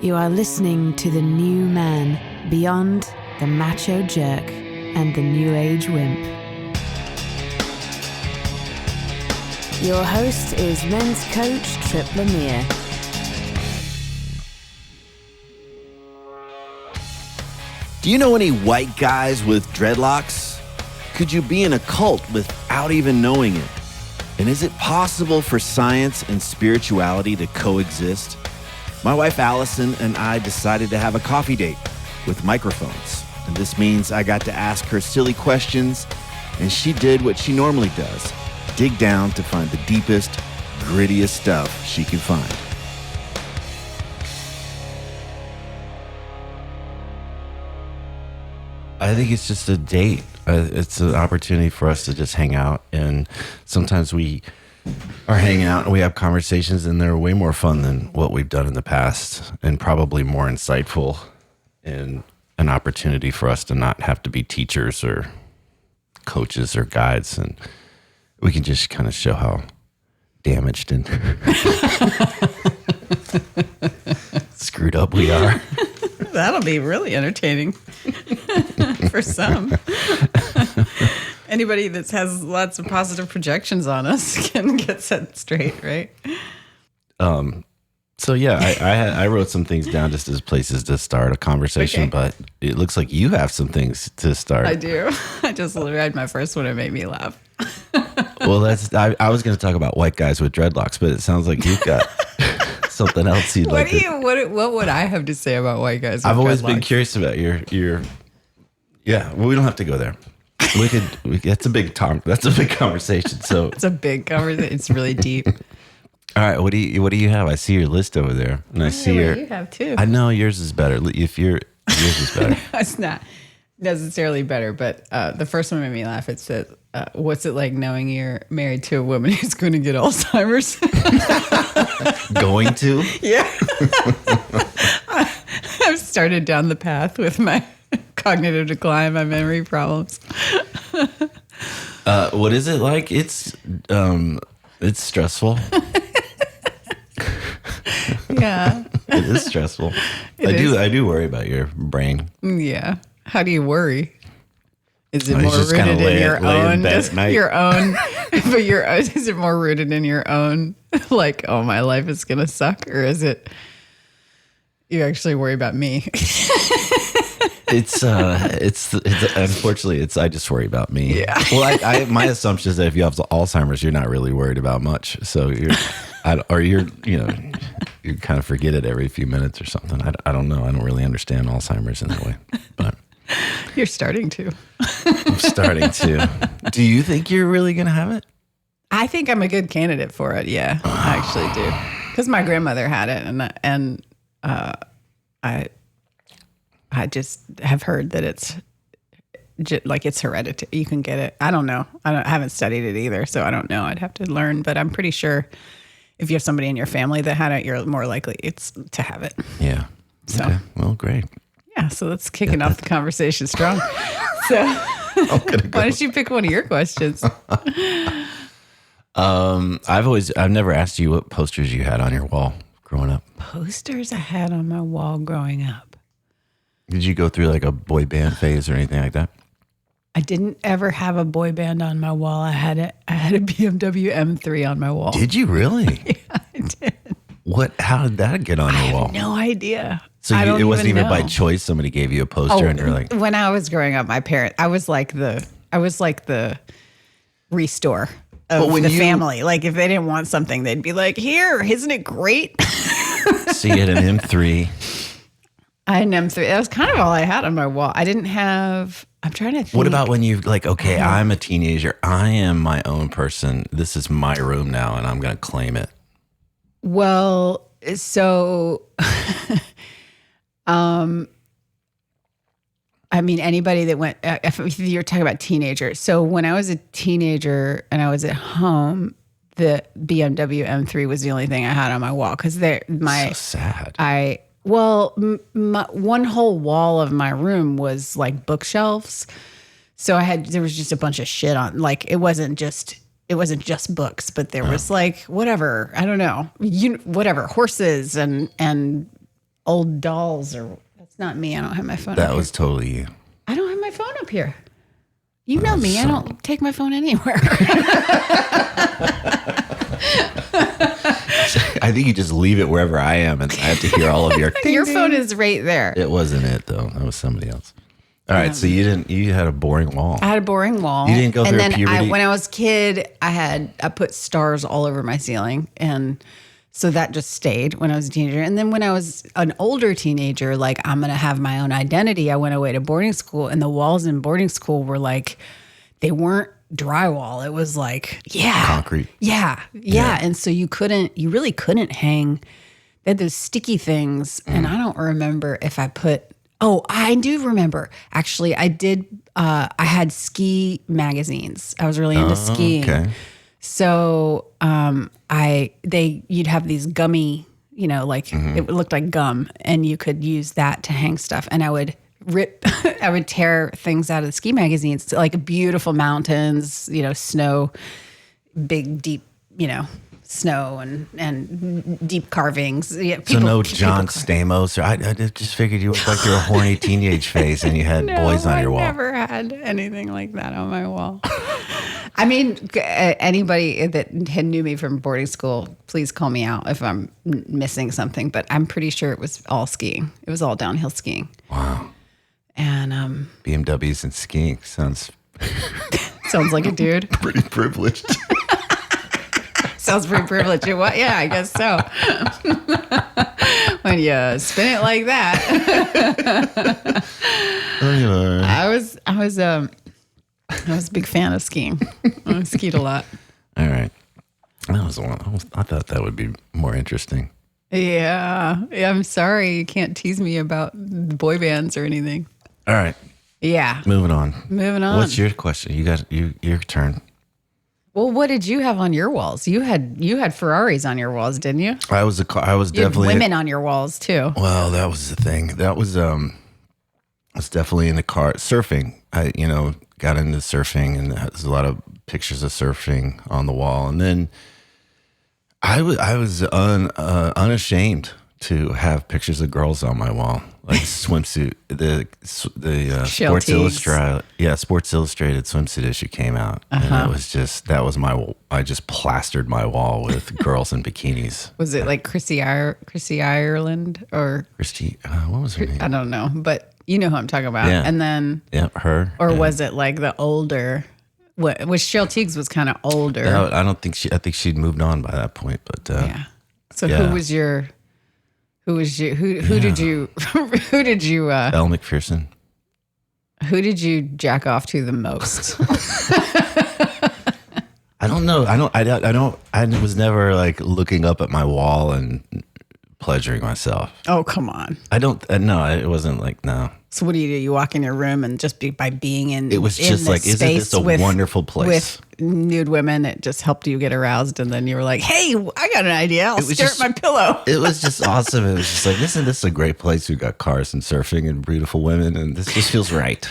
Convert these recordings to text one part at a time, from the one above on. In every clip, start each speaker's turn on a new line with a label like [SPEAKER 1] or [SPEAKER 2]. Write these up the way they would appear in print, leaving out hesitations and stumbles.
[SPEAKER 1] You are listening to the new man beyond the Macho Jerk and the New Age Wimp. Your host is men's coach Tripp Lanier.
[SPEAKER 2] Do you know any white guys with dreadlocks? Could you be in a cult without even knowing it? And is it possible for science and spirituality to coexist? My wife Alyson and I decided to have a coffee date with microphones. And this means I got to ask her silly questions, and she did what she normally does, dig down to find the deepest, grittiest stuff she can find.
[SPEAKER 3] I think it's just a date. It's an opportunity for us to just hang out. And sometimes we are hanging out and we have conversations, and they're way more fun than what we've done in the past, and probably more insightful, and an opportunity for us to not have to be teachers or coaches or guides. And we can just kind of show how damaged and screwed up we are.
[SPEAKER 4] That'll be really entertaining for some. Anybody that has lots of positive projections on us can get set straight, right?
[SPEAKER 3] So yeah, I wrote some things down just as places to start a conversation,
[SPEAKER 4] Okay.
[SPEAKER 3] but it looks like you have some things to start.
[SPEAKER 4] I do. I just read my first one. It made me laugh.
[SPEAKER 3] Well, I was going to talk about white guys with dreadlocks, but it sounds like you've got something else you'd like to.
[SPEAKER 4] What would I have to say about white guys?
[SPEAKER 3] I've
[SPEAKER 4] with
[SPEAKER 3] always been
[SPEAKER 4] dreadlocks?
[SPEAKER 3] curious about your. Yeah, well, we don't have to go there. That's a big conversation. So
[SPEAKER 4] It's a big conversation. It's really deep.
[SPEAKER 3] all right, what do you have? I see your list over there, and I see your.
[SPEAKER 4] You have too.
[SPEAKER 3] I know yours is better. Yours is better.
[SPEAKER 4] It's not necessarily better, but the first one made me laugh. It said, "What's it like knowing you're married to a woman who's going to get Alzheimer's?"
[SPEAKER 3] Going to?
[SPEAKER 4] Yeah. I've started down the path with my cognitive decline, my memory problems.
[SPEAKER 3] What is it like? It's stressful.
[SPEAKER 4] Yeah.
[SPEAKER 3] It is stressful. I do worry about your brain.
[SPEAKER 4] Yeah. How do you worry? Is it
[SPEAKER 3] Oh, you
[SPEAKER 4] more
[SPEAKER 3] just kinda
[SPEAKER 4] rooted in your
[SPEAKER 3] lay in
[SPEAKER 4] own,
[SPEAKER 3] bed
[SPEAKER 4] just
[SPEAKER 3] at night.
[SPEAKER 4] your own, but is it more rooted in your own, like, oh, my life is going to suck? Or is it, you actually worry about me?
[SPEAKER 3] It's unfortunately, I just worry about me.
[SPEAKER 4] Yeah.
[SPEAKER 3] Well, my assumption is that if you have Alzheimer's, you're not really worried about much. So you kind of forget it every few minutes or something. I don't know. I don't really understand Alzheimer's in that way, but
[SPEAKER 4] You're starting to.
[SPEAKER 3] I'm starting to. Do you think you're really going to have it?
[SPEAKER 4] I think I'm a good candidate for it. Yeah, I actually do. Because my grandmother had it, and I just have heard that it's it's hereditary. You can get it. I don't know. I haven't studied it either, so I don't know. I'd have to learn, but I'm pretty sure if you have somebody in your family that had it, you're more likely to have it.
[SPEAKER 3] Yeah.
[SPEAKER 4] So.
[SPEAKER 3] Okay. Well, great.
[SPEAKER 4] Yeah, so that's kicking off the conversation strong. So why don't you pick one of your questions?
[SPEAKER 3] I've never asked you what posters you had on your wall growing up.
[SPEAKER 4] Posters I had on my wall growing up.
[SPEAKER 3] Did you go through like a boy band phase or anything like that?
[SPEAKER 4] I didn't ever have a boy band on my wall. I had a BMW M3 on my wall.
[SPEAKER 3] Did you really?
[SPEAKER 4] Yeah, I did.
[SPEAKER 3] How did that get on your wall?
[SPEAKER 4] No idea.
[SPEAKER 3] So it wasn't even by choice. Somebody gave you a poster, and you're like,
[SPEAKER 4] when I was growing up, my parents, I was like the restore of the family. Like if they didn't want something, they'd be like, "Here, isn't it great?"
[SPEAKER 3] so you had an M3.
[SPEAKER 4] I had an M3. That was kind of all I had on my wall. I didn't have. I'm trying to think.
[SPEAKER 3] What about when you like? Okay, I'm a teenager. I am my own person. This is my room now, and I'm going to claim it.
[SPEAKER 4] Well, so. I mean, anybody that went, if you're talking about teenagers. So when I was a teenager and I was at home, the BMW M3 was the only thing I had on my wall. Cause so
[SPEAKER 3] sad.
[SPEAKER 4] One whole wall of my room was like bookshelves. So there was just a bunch of shit on, like, it wasn't just books, but there was like, whatever, I don't know, whatever, horses and old dolls, or that's not me. I don't have my phone.
[SPEAKER 3] That
[SPEAKER 4] up
[SPEAKER 3] was
[SPEAKER 4] here.
[SPEAKER 3] totally you.
[SPEAKER 4] I don't have my phone up here. You know me. I don't take my phone anywhere.
[SPEAKER 3] I think you just leave it wherever I am, and I have to hear all of your.
[SPEAKER 4] Your phone is right there.
[SPEAKER 3] It wasn't it though. That was somebody else. All right, so you didn't. You had a boring wall.
[SPEAKER 4] I had a boring wall.
[SPEAKER 3] You didn't go through puberty?
[SPEAKER 4] When I was a kid, I put stars all over my ceiling, and so that just stayed when I was a teenager. And then when I was an older teenager, like I'm gonna have my own identity, I went away to boarding school, and the walls in boarding school were like, they weren't drywall. It was like,
[SPEAKER 3] concrete.
[SPEAKER 4] Yeah. And so you really couldn't hang. They had those sticky things, and I don't remember if I put. Oh, I do remember. Actually, I did. I had ski magazines. I was really into skiing. Okay. So, you'd have these gummy, like it looked like gum, and you could use that to hang stuff. And I would I would tear things out of the ski magazines, like beautiful mountains, snow, big, deep, snow and deep carvings. Yeah,
[SPEAKER 3] so no John Stamos. I just figured you looked like you were a horny teenage face and you had boys on your wall.
[SPEAKER 4] I never had anything like that on my wall. I mean, anybody that knew me from boarding school, please call me out if I'm missing something. But I'm pretty sure it was all skiing. It was all downhill skiing.
[SPEAKER 3] Wow.
[SPEAKER 4] And
[SPEAKER 3] BMWs and skiing sounds
[SPEAKER 4] like a dude.
[SPEAKER 3] Pretty privileged.
[SPEAKER 4] Sounds pretty privileged. What? Yeah, I guess so. When you spin it like that.
[SPEAKER 3] Anyway.
[SPEAKER 4] I was a big fan of skiing. I skied a lot.
[SPEAKER 3] All right. That was the one. I thought that would be more interesting.
[SPEAKER 4] Yeah. I'm sorry you can't tease me about boy bands or anything.
[SPEAKER 3] All right.
[SPEAKER 4] Yeah.
[SPEAKER 3] Moving on.
[SPEAKER 4] What's
[SPEAKER 3] your question? You got your turn.
[SPEAKER 4] Well, what did you have on your walls? You had Ferraris on your walls, didn't you?
[SPEAKER 3] I was definitely
[SPEAKER 4] women on your walls too.
[SPEAKER 3] Well, that was the thing. That was I was definitely in the car surfing. I got into surfing, and there's a lot of pictures of surfing on the wall. And then I was unashamed to have pictures of girls on my wall, like swimsuit. The Sports Illustrated swimsuit issue came out, and it was that was I just plastered my wall with girls in bikinis.
[SPEAKER 4] Was it like Chrissy Ireland or
[SPEAKER 3] Christy? What was her name?
[SPEAKER 4] I don't know, but you know who I'm talking about.
[SPEAKER 3] Yeah.
[SPEAKER 4] And then
[SPEAKER 3] her.
[SPEAKER 4] Or was it like the older? What was Cheryl Tiegs was kind of older.
[SPEAKER 3] No, I don't think I think she'd moved on by that point. But
[SPEAKER 4] yeah. So who did you? Who did you?
[SPEAKER 3] Elle McPherson.
[SPEAKER 4] Who did you jack off to the most?
[SPEAKER 3] I don't know. I was never like looking up at my wall and pleasuring myself.
[SPEAKER 4] Oh, come on.
[SPEAKER 3] I don't. No, it wasn't like no.
[SPEAKER 4] So what do? You walk in your room and just by being in
[SPEAKER 3] it was just like, isn't this a wonderful place
[SPEAKER 4] with nude women? It just helped you get aroused, and then you were like, "Hey, I got an idea. I'll stare at my pillow."
[SPEAKER 3] It was just awesome. It was just like, isn't this a great place? We got cars and surfing and beautiful women, and this just feels right.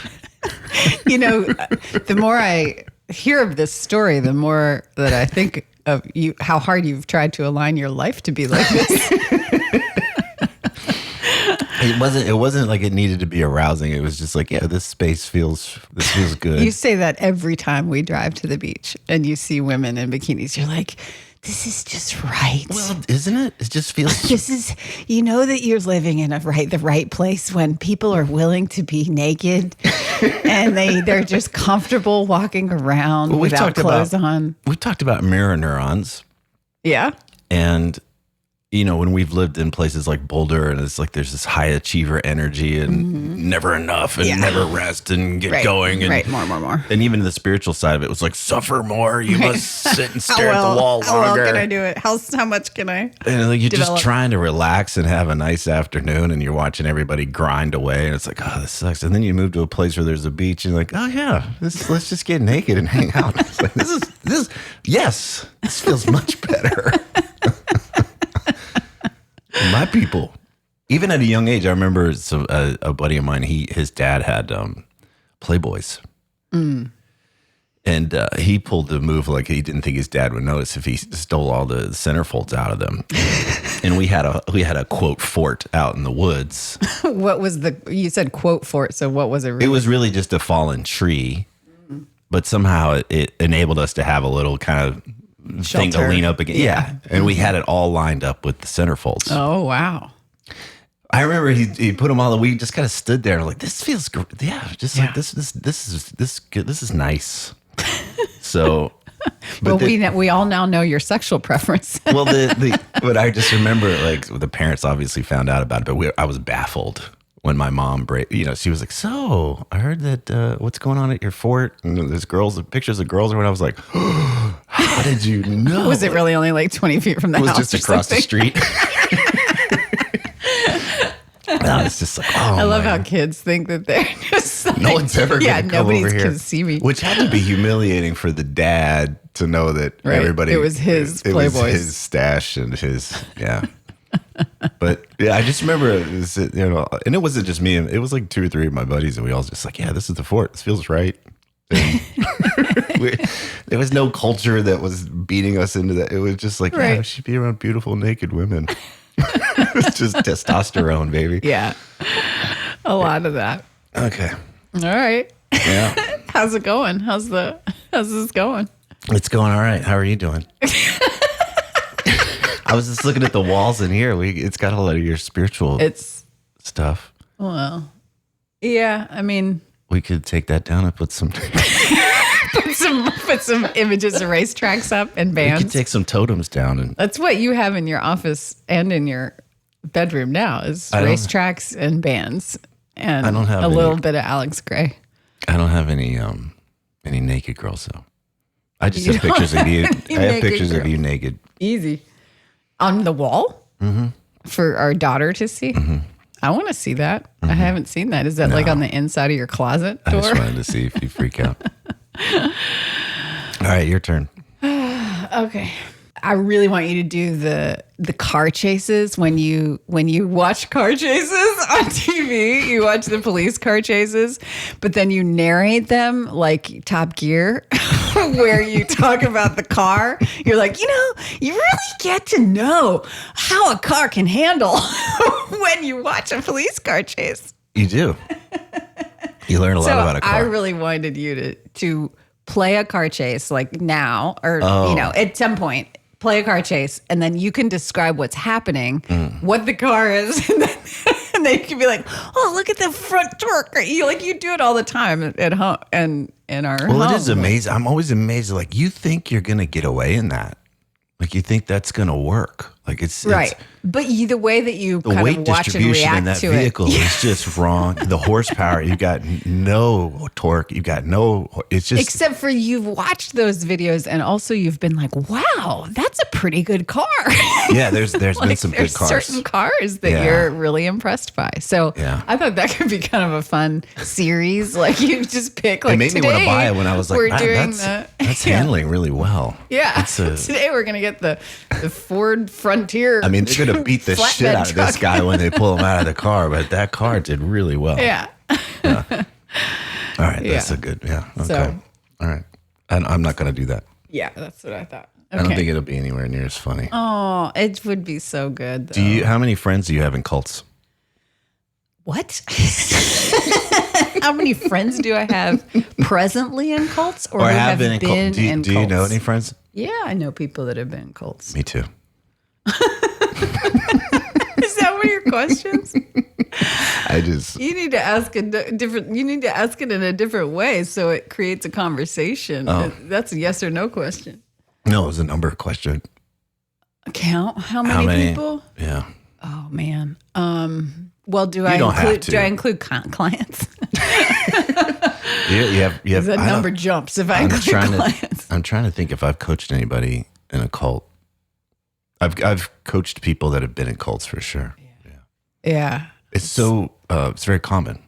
[SPEAKER 4] The more I hear of this story, the more that I think of you, how hard you've tried to align your life to be like this.
[SPEAKER 3] It wasn't like it needed to be arousing. It was just like, yeah, this feels good.
[SPEAKER 4] You say that every time we drive to the beach and you see women in bikinis. You're like, this is just right.
[SPEAKER 3] Well, isn't it? It just feels.
[SPEAKER 4] This is, that you're living in the right place when people are willing to be naked and they're just comfortable walking around without clothes on.
[SPEAKER 3] We've talked about mirror neurons.
[SPEAKER 4] Yeah.
[SPEAKER 3] And when we've lived in places like Boulder, and it's like there's this high achiever energy and never enough and never rest and get going. And,
[SPEAKER 4] more.
[SPEAKER 3] And even the spiritual side of it was like, suffer more. You must sit and stare at the wall longer.
[SPEAKER 4] How well can I do it? How much can I
[SPEAKER 3] And like you're
[SPEAKER 4] develop?
[SPEAKER 3] just trying to relax and have a nice afternoon, and you're watching everybody grind away, and it's like, oh, this sucks. And then you move to a place where there's a beach, and you're like, oh yeah, let's just get naked and hang out. It's like, this feels much better. My people, even at a young age, I remember a buddy of mine. His dad had Playboys, and And he pulled the move like he didn't think his dad would notice if he stole all the centerfolds out of them. And we had a quote fort out in the woods.
[SPEAKER 4] What was you said quote fort, so what was it really?
[SPEAKER 3] It was really just a fallen tree, but somehow it enabled us to have a little kind of thing to lean up against. Yeah. And we had it all lined up with the centerfolds.
[SPEAKER 4] Oh, wow.
[SPEAKER 3] I remember he put them all. We just kind of stood there like, this feels great. Yeah, just like this is good. This is nice. So,
[SPEAKER 4] but we all now know your sexual preference.
[SPEAKER 3] Well, but I just remember like the parents obviously found out about it, but I was baffled when my mom, she was like, "So I heard that what's going on at your fort? And there's pictures of girls." And I was like, "How did you know?"
[SPEAKER 4] Was it really only like 20 feet from the house?
[SPEAKER 3] It was just across the street. No, it's just like,
[SPEAKER 4] I love how kids think that they're just like,
[SPEAKER 3] no one's ever going to come over here.
[SPEAKER 4] Nobody's going to see me.
[SPEAKER 3] Which had to be humiliating for the dad to know that everybody.
[SPEAKER 4] It was his Playboys.
[SPEAKER 3] It was his stash and his, yeah. But yeah, I just remember it was, and it wasn't just me. It was like 2 or 3 of my buddies, and we all just like, yeah, this is the fort. This feels right. There was no culture that was beating us into that. It was just like, yeah, we should be around beautiful naked women. It's just testosterone, baby.
[SPEAKER 4] Yeah. A lot of that.
[SPEAKER 3] Okay.
[SPEAKER 4] All right.
[SPEAKER 3] Yeah.
[SPEAKER 4] How's it going? How's this going?
[SPEAKER 3] It's going all right. How are you doing? I was just looking at the walls in here. It's got a lot of your spiritual stuff.
[SPEAKER 4] Well, yeah. I mean,
[SPEAKER 3] we could take that down and put some
[SPEAKER 4] put some images of racetracks up and bands.
[SPEAKER 3] We could take some totems down, and
[SPEAKER 4] that's what you have in your office and in your bedroom now is racetracks and bands, and
[SPEAKER 3] I don't have
[SPEAKER 4] a little bit of Alex Gray.
[SPEAKER 3] I don't have any naked girls though. I just have pictures of you. I have pictures of you naked.
[SPEAKER 4] Easy on the wall for our daughter to see. Mm-hmm. I want to see that. I haven't seen that. Is that like on the inside of your closet door?
[SPEAKER 3] I just wanted to see if you freak out. All right, your turn.
[SPEAKER 4] Okay. I really want you to do the car chases when you watch car chases on TV. You watch the police car chases, but then you narrate them like Top Gear, where you talk about the car. You're like, you really get to know how a car can handle when you watch a police car chase.
[SPEAKER 3] You do. You learn a lot about a car.
[SPEAKER 4] I really wanted you to play a car chase like now or, at some point. Play a car chase, and then you can describe what's happening, what the car is, and then you can be like, "Oh, look at the front torque!" You do it all the time at home and in our home.
[SPEAKER 3] Well, it is amazing. I'm always amazed. Like you think you're gonna get away in that, like you think that's gonna work. Like it's
[SPEAKER 4] right. But the way that you
[SPEAKER 3] the
[SPEAKER 4] kind
[SPEAKER 3] weight
[SPEAKER 4] of watch
[SPEAKER 3] distribution
[SPEAKER 4] and
[SPEAKER 3] in that
[SPEAKER 4] react to
[SPEAKER 3] vehicle
[SPEAKER 4] it
[SPEAKER 3] is just wrong. The horsepower, you got no torque. You got no. It's just
[SPEAKER 4] except for you've watched those videos and also you've been like, wow, that's a pretty good car.
[SPEAKER 3] Yeah, there's been some good cars.
[SPEAKER 4] Certain cars that you're really impressed by. So I thought that could be kind of a fun series. Like you just pick like.
[SPEAKER 3] It made me want to buy it when I was like, man, that's handling really well.
[SPEAKER 4] Yeah. Today we're gonna get the Ford Frontier.
[SPEAKER 3] I mean, they're gonna beat the shit out of this guy when they pull him out of the car, but that car did really well.
[SPEAKER 4] Yeah.
[SPEAKER 3] All right, that's a good. Yeah. Okay.
[SPEAKER 4] So,
[SPEAKER 3] all right, I'm not gonna do that.
[SPEAKER 4] Yeah, that's what I thought. Okay.
[SPEAKER 3] I don't think it'll be anywhere near as funny.
[SPEAKER 4] Oh, it would be so good. Though.
[SPEAKER 3] How many friends do you have in cults?
[SPEAKER 4] What? How many friends do I have presently in cults, or who have been in cults?
[SPEAKER 3] Do you know any friends?
[SPEAKER 4] Yeah, I know people that have been in cults.
[SPEAKER 3] Me too.
[SPEAKER 4] Is that one of your questions? You need to ask You need to ask it in a different way so it creates a conversation. Oh. That's a yes or no question.
[SPEAKER 3] No, it was a number question.
[SPEAKER 4] Count how many people?
[SPEAKER 3] Yeah.
[SPEAKER 4] Oh man. Well, do I include clients?
[SPEAKER 3] You have.
[SPEAKER 4] That number jumps if I include clients.
[SPEAKER 3] I'm trying to think if I've coached anybody in a cult. I've coached people that have been in cults for sure.
[SPEAKER 4] Yeah.
[SPEAKER 3] It's very common.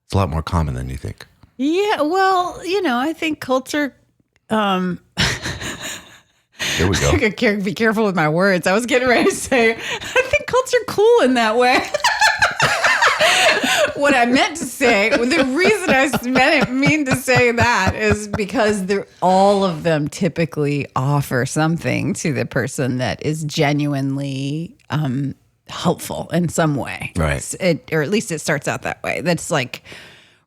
[SPEAKER 3] It's a lot more common than you think.
[SPEAKER 4] Yeah. Well, I think cults are.
[SPEAKER 3] Here we go.
[SPEAKER 4] I gotta be careful with my words. I was getting ready to say, I think cults are cool in that way. what I meant to say, the reason I mean to say that is because all of them typically offer something to the person that is genuinely helpful in some way.
[SPEAKER 3] Right.
[SPEAKER 4] Or at least it starts out that way. That's like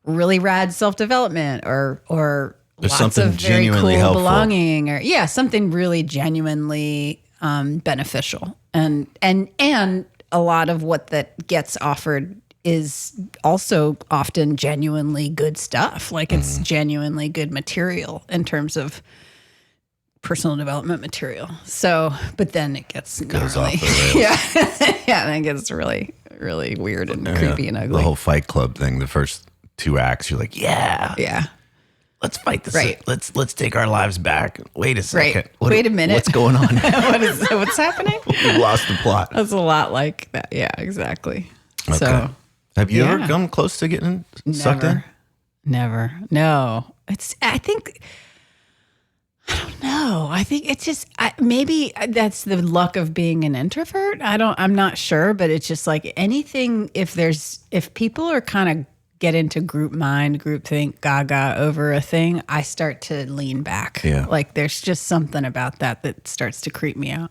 [SPEAKER 4] really rad self-development or
[SPEAKER 3] There's
[SPEAKER 4] lots
[SPEAKER 3] something
[SPEAKER 4] of very
[SPEAKER 3] genuinely
[SPEAKER 4] cool
[SPEAKER 3] helpful.
[SPEAKER 4] belonging or something really genuinely beneficial. And a lot of what that gets offered is also often genuinely good stuff. Like it's genuinely good material in terms of personal development material. So, but then it gets
[SPEAKER 3] Goes
[SPEAKER 4] gnarly.
[SPEAKER 3] off the rails.
[SPEAKER 4] Yeah, then it gets really, really weird and creepy and ugly.
[SPEAKER 3] The whole Fight Club thing, the first 2 acts, you're like, yeah. Let's fight this.
[SPEAKER 4] Right.
[SPEAKER 3] Let's take our lives back. Wait a second.
[SPEAKER 4] Right. Wait a minute.
[SPEAKER 3] What's going on?
[SPEAKER 4] What's happening?
[SPEAKER 3] We lost the plot.
[SPEAKER 4] That's a lot like that. Yeah, exactly.
[SPEAKER 3] Okay.
[SPEAKER 4] So
[SPEAKER 3] Have you ever
[SPEAKER 4] yeah.
[SPEAKER 3] come close to getting sucked in?
[SPEAKER 4] Never. No. I think it's just, maybe that's the luck of being an introvert. I'm not sure, but it's just like anything, if people are kind of get into group mind, group think, gaga over a thing, I start to lean back.
[SPEAKER 3] Yeah.
[SPEAKER 4] Like there's just something about that starts to creep me out.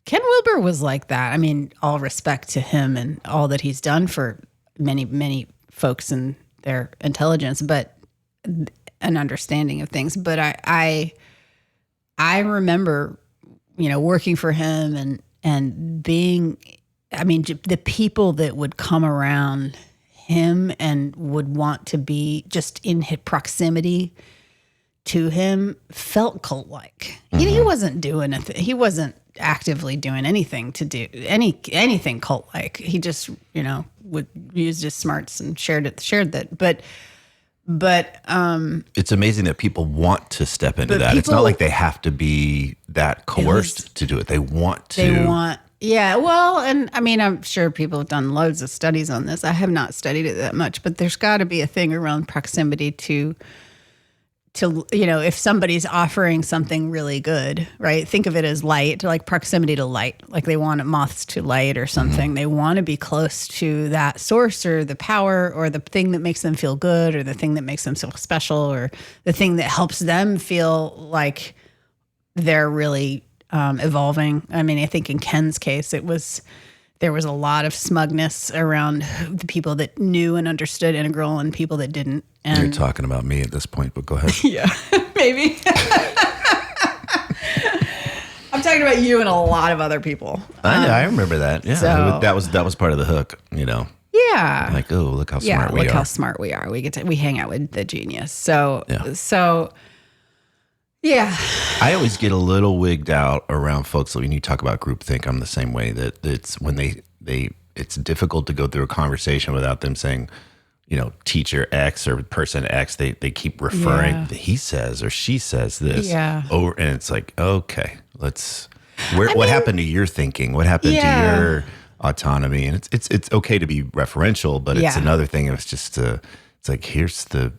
[SPEAKER 4] Ken Wilber was like that. I mean, all respect to him and all that he's done for many, many folks and their intelligence, but an understanding of things. But I remember, working for him and being, the people that would come around him and would want to be just in his proximity to him felt cult-like. He wasn't doing he wasn't actively doing anything to do anything cult-like. He just, would use his smarts and shared that. But
[SPEAKER 3] It's amazing that people want to step into that. It's not like they have to be that coerced to do it. They want to.
[SPEAKER 4] Yeah, well, and I'm sure people have done loads of studies on this. I have not studied it that much, but there's got to be a thing around proximity to if somebody's offering something really good, right? Think of it as light, like proximity to light, like they want moths to light or something. They want to be close to that source or the power or the thing that makes them feel good or the thing that makes them feel special or the thing that helps them feel like they're really evolving. I think in Ken's case, there was a lot of smugness around the people that knew and understood Integral and people that didn't. And
[SPEAKER 3] You're talking about me at this point, but go ahead.
[SPEAKER 4] yeah, maybe. I'm talking about you and a lot of other people.
[SPEAKER 3] I remember that. Yeah,
[SPEAKER 4] so-
[SPEAKER 3] that was part of the hook.
[SPEAKER 4] Yeah.
[SPEAKER 3] Like, oh, look how smart we are.
[SPEAKER 4] Look how smart we are. We hang out with the genius. So yeah.
[SPEAKER 3] I always get a little wigged out around folks when you talk about groupthink. I'm the same way. That it's when it's difficult to go through a conversation without them saying, teacher X or person X. They keep referring. He says or she says this.
[SPEAKER 4] Yeah.
[SPEAKER 3] Over, and it's like, okay, what happened to your thinking? What happened to your autonomy? And it's okay to be referential, but it's another thing. It's just it's like here's the.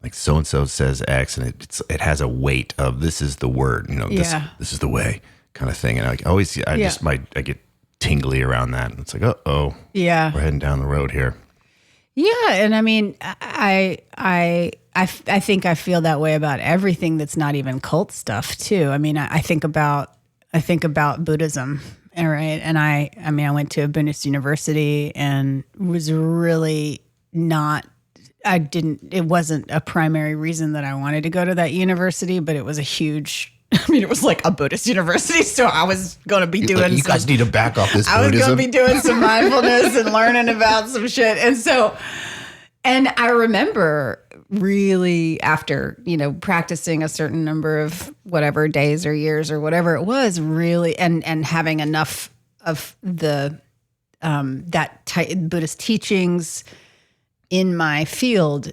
[SPEAKER 3] Like so and so says X, and it has a weight of this is the word, this is the way kind of thing. And I get tingly around that. And it's like, we're heading down the road here.
[SPEAKER 4] Yeah, and I think I feel that way about everything that's not even cult stuff too. I think about Buddhism, all right, and I went to a Buddhist university and was really not. It wasn't a primary reason that I wanted to go to that university, but it was a huge, it was like a Buddhist university. So I was going to be doing
[SPEAKER 3] you guys need to back off this Buddhism.
[SPEAKER 4] I was going to be doing some mindfulness and learning about some shit. And I remember really after, practicing a certain number of whatever days or years or whatever it was really, and having enough of the, Buddhist teachings in my field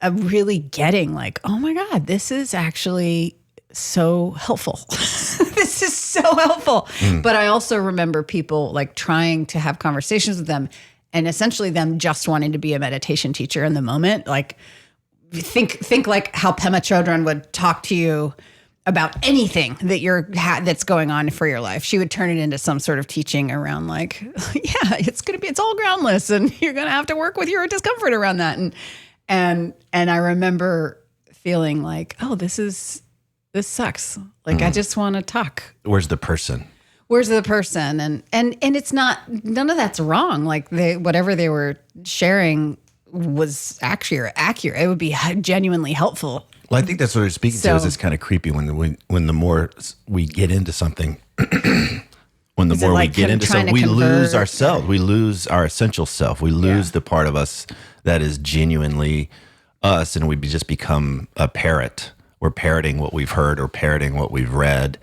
[SPEAKER 4] of really getting like, oh my God, this is actually so helpful. This is so helpful. But I also remember people like trying to have conversations with them and essentially them just wanting to be a meditation teacher in the moment. Like think like how Pema Chodron would talk to you about anything that that's going on for your life. She would turn it into some sort of teaching around like, yeah, it's all groundless and you're going to have to work with your discomfort around that. And I remember feeling like, oh, this sucks. Like, I just want to talk.
[SPEAKER 3] Where's the person?
[SPEAKER 4] And it's not, none of that's wrong. Like whatever they were sharing was accurate. It would be genuinely helpful.
[SPEAKER 3] Well, I think that's what we're speaking to is it's kind of creepy when the more we get into something, when the more we get into something, we lose ourselves. We lose our essential self. We lose the part of us that is genuinely us, and we just become a parrot. We're parroting what we've heard or parroting what we've read.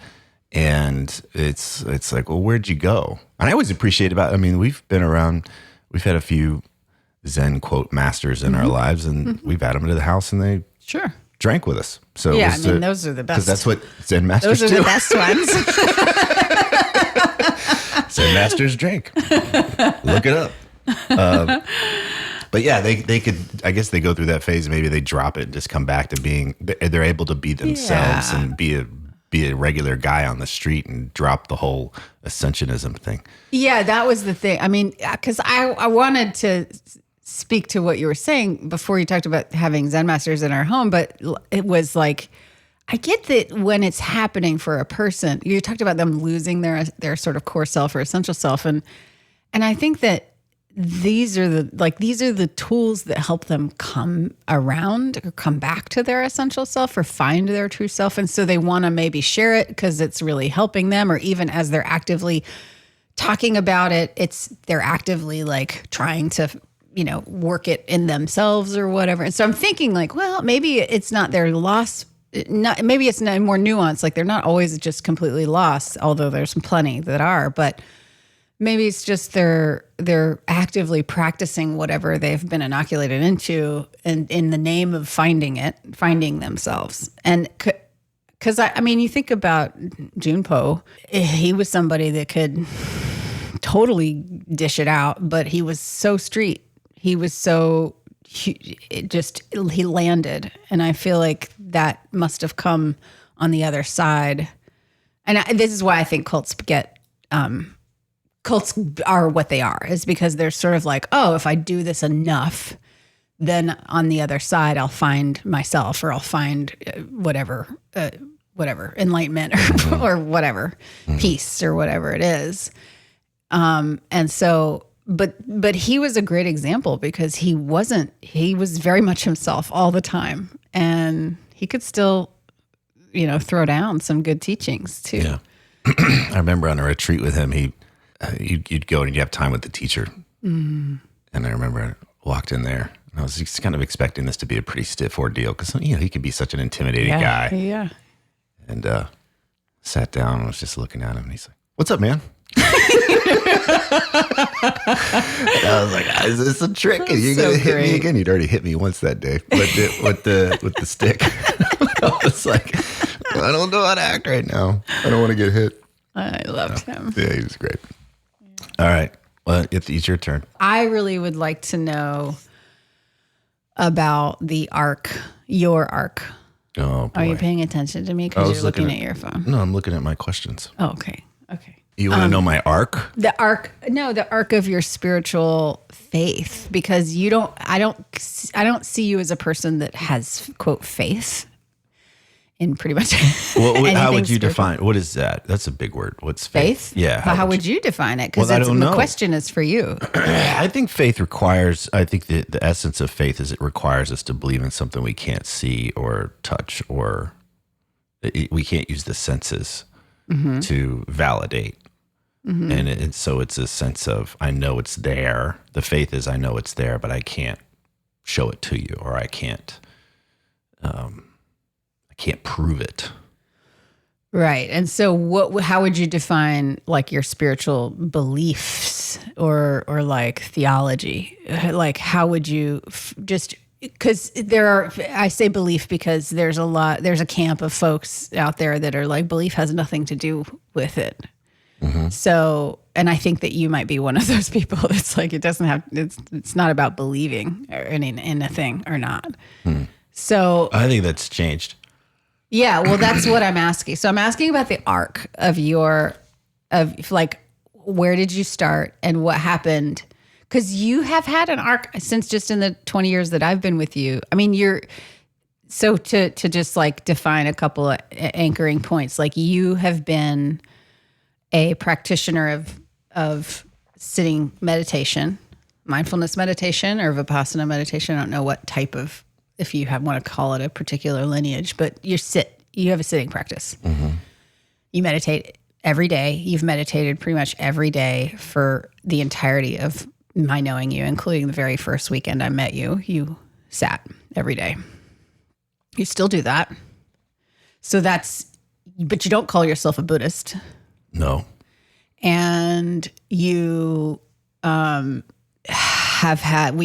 [SPEAKER 3] And it's like, well, where'd you go? And I always appreciate we've been around, we've had a few Zen quote masters in our lives, and we've had them into the house and they drank with us. So
[SPEAKER 4] yeah, those are the best.
[SPEAKER 3] Because that's what Zen masters do.
[SPEAKER 4] Those are the best ones.
[SPEAKER 3] Zen masters drink. Look it up. But yeah, they could, I guess they go through that phase. Maybe they drop it and just come back to they're able to be themselves and be a regular guy on the street and drop the whole ascensionism thing. Yeah,
[SPEAKER 4] that was the thing. I mean, because I wanted to speak to what you were saying before you talked about having Zen masters in our home, but it was like, I get that when it's happening for a person, you talked about them losing their sort of core self or essential self. And I think that these are the tools that help them come around or come back to their essential self or find their true self. And so they want to maybe share it because it's really helping them, or even as they're actively talking about it, they're actively like trying to, work it in themselves or whatever. And so I'm thinking like, well, maybe it's not their loss. Maybe it's not more nuanced. Like they're not always just completely lost, although there's plenty that are, but maybe it's just they're actively practicing whatever they've been inoculated into, and in the name of finding themselves. And because you think about Junpo, he was somebody that could totally dish it out, but he was so street. He was so he landed, and I feel like that must have come on the other side. And this is why I think cults are what they are, is because they're sort of like, oh, if I do this enough, then on the other side, I'll find myself, or I'll find whatever enlightenment or whatever peace or whatever it is. And so, but he was a great example because he was very much himself all the time, and he could still, throw down some good teachings too. Yeah.
[SPEAKER 3] I remember on a retreat with him, you'd go and you'd have time with the teacher. And I remember I walked in there and I was just kind of expecting this to be a pretty stiff ordeal because, he could be such an intimidating guy.
[SPEAKER 4] Yeah.
[SPEAKER 3] And sat down and was just looking at him, and he's like, "What's up, man?" And I was like, "Is this a trick? And you're going to hit me again?" He'd already hit me once that day with the stick. I was like, I don't know how to act right now. I don't want to get hit.
[SPEAKER 4] I loved him.
[SPEAKER 3] Yeah, he was great. All right. Well, it's your turn.
[SPEAKER 4] I really would like to know about the arc, your arc.
[SPEAKER 3] Oh, boy.
[SPEAKER 4] Are you paying attention to me? Because you're looking at your phone.
[SPEAKER 3] No, I'm looking at my questions.
[SPEAKER 4] Oh, okay.
[SPEAKER 3] You want to know my arc?
[SPEAKER 4] The arc of your spiritual faith, because I don't see you as a person that has, quote, faith in pretty much
[SPEAKER 3] how would you define, what is that? That's a big word. What's faith? Yeah.
[SPEAKER 4] How would you define it? Because the question is for you.
[SPEAKER 3] I think faith requires, the essence of faith is it requires us to believe in something we can't see or touch, or we can't use the senses to validate. And so it's a sense of, I know it's there. The faith is, I know it's there, but I can't show it to you, or I can't prove it.
[SPEAKER 4] Right. And so how would you define like your spiritual beliefs or like theology? Like how would you because I say belief because there's a camp of folks out there that are like, belief has nothing to do with it. So, and I think that you might be one of those people that's like, it's not about believing in a thing or not. So
[SPEAKER 3] I think that's changed.
[SPEAKER 4] Yeah, well, that's what I'm asking. So I'm asking about the arc of where did you start and what happened? Because you have had an arc since just in the 20 years that I've been with you. I mean, so to just like define a couple of anchoring points, like you have been a practitioner of sitting meditation, mindfulness meditation or Vipassana meditation. I don't know what type of, if you want to call it a particular lineage, but you have a sitting practice.
[SPEAKER 3] Mm-hmm.
[SPEAKER 4] You meditate every day. You've meditated pretty much every day for the entirety of my knowing you, including the very first weekend I met you. You sat every day. You still do that. So but you don't call yourself a Buddhist.
[SPEAKER 3] No.
[SPEAKER 4] And you I've had